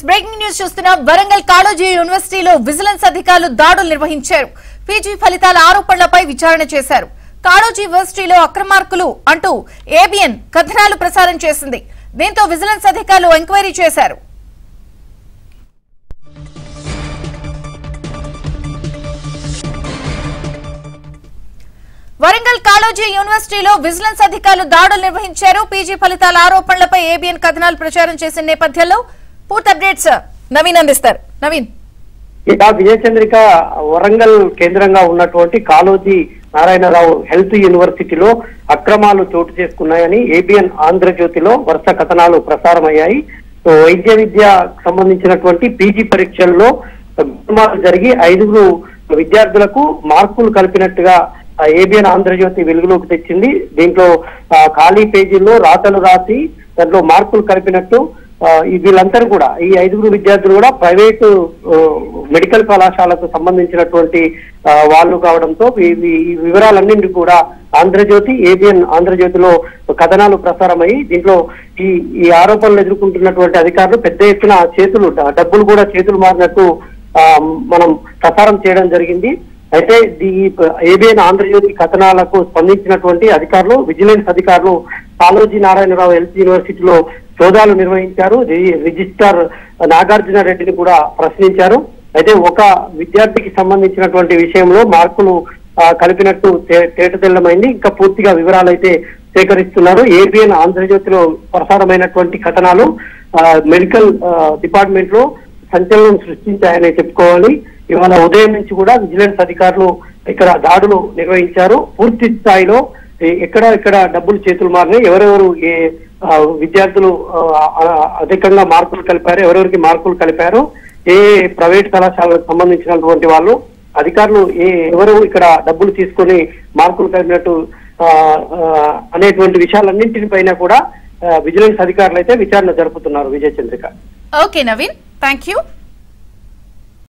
Breaking news చూస్తున్నాం. వరంగల్ కాళోజీ యూనివర్సిటీలో vigilance అధికారులు దాడులు నిర్వహించారు. పీజీ ఫలితాల ఆరోపణలపై విచారణ చేశారు. కాళోజీ యూనివర్సిటీలో అక్రమార్కులు అంటూ ఏబిఎన్ కథనాలు ప్రసారం చేసింది. దీంతో విజిలెన్స్ అధికారులు ఎంక్వైరీ చేశారు. వరంగల్ కాళోజీ యూనివర్సిటీలో విజిలెన్స్ అధికారులు దాడులు నిర్వహించారు. పీజీ ఫలితాల ఆరోపణలపై ఏబిఎన్ కథనాలు ప్రచారం చేసిన నేపథ్యంలో పూర్తి అప్డేట్స్ నవీన్ అందిస్తారు. నవీన్, విజయచంద్రిక వరంగల్ కేంద్రంగా ఉన్నటువంటి కాళోజీ నారాయణరావు హెల్త్ యూనివర్సిటీలో అక్రమాలు చోటు చేసుకున్నాయని ఏబిఎన్ ఆంధ్రజ్యోతిలో వరుస కథనాలు ప్రసారమయ్యాయి. వైద్య విద్య సంబంధించినటువంటి పీజీ పరీక్షల్లో జరిగి 5 విద్యార్థులకు మార్కులు కలిపినట్టుగా ఏబిఎన్ ఆంధ్రజ్యోతి వెలుగులోకి తెచ్చింది. దీంట్లో ఖాళీ పేజీల్లో రాతలు రాసి దాంట్లో మార్కులు కలిపినట్టు వీళ్ళందరూ కూడా ఈ 5 విద్యార్థులు కూడా ప్రైవేటు మెడికల్ కళాశాలకు సంబంధించినటువంటి వాళ్ళు కావడంతో ఈ వివరాలన్నింటి కూడా ఆంధ్రజ్యోతి ఏబిఎన్ ఆంధ్రజ్యోతిలో కథనాలు ప్రసారమయ్యి దీంట్లో ఈ ఆరోపణలు ఎదుర్కొంటున్నటువంటి అధికారులు పెద్ద ఎత్తున డబ్బులు కూడా చేతులు మారినట్టు మనం ప్రసారం చేయడం జరిగింది. అయితే ఈ ఏబిఎన్ ఆంధ్రజ్యోతి కథనాలకు స్పందించినటువంటి అధికారులు, విజిలెన్స్ అధికారులు కాళోజీ నారాయణరావు హెల్త్ యూనివర్సిటీలో సోదాలు నిర్వహించారు. రిజిస్ట్రార్ నాగార్జున రెడ్డిని కూడా ప్రశ్నించారు. అయితే ఒక విద్యార్థికి సంబంధించినటువంటి విషయంలో మార్కులు కలిపినట్టు తేటతెల్లమైంది. ఇంకా పూర్తిగా వివరాలు అయితే సేకరిస్తున్నారు. ఏబిఎన్ ఆంధ్రజ్యోతిలో ప్రసారమైనటువంటి కథనాలు మెడికల్ డిపార్ట్మెంట్ లో సంచలనం సృష్టించాయని చెప్పుకోవాలి. ఇవాళ ఉదయం నుంచి కూడా విజిలెన్స్ అధికారులు ఇక్కడ దాడులు నిర్వహించారు. పూర్తి స్థాయిలో ఎక్కడ డబ్బులు చేతులు మారినాయి, ఎవరెవరు ఏ విద్యార్థులు అధికంగా మార్కులు కలిపారు, ఎవరెవరికి మార్కులు కలిపారు, ఏ ప్రైవేట్ కళాశాలకు సంబంధించినటువంటి వాళ్ళు అధికారులు ఎవరు ఇక్కడ డబ్బులు తీసుకొని మార్కులు కలిపినట్టు అనేటువంటి విషయాలన్నింటిపైన కూడా విజిలెన్స్ అధికారులు అయితే విచారణ జరుపుతున్నారు. Vijayachandrika. Okay Naveen, thank you.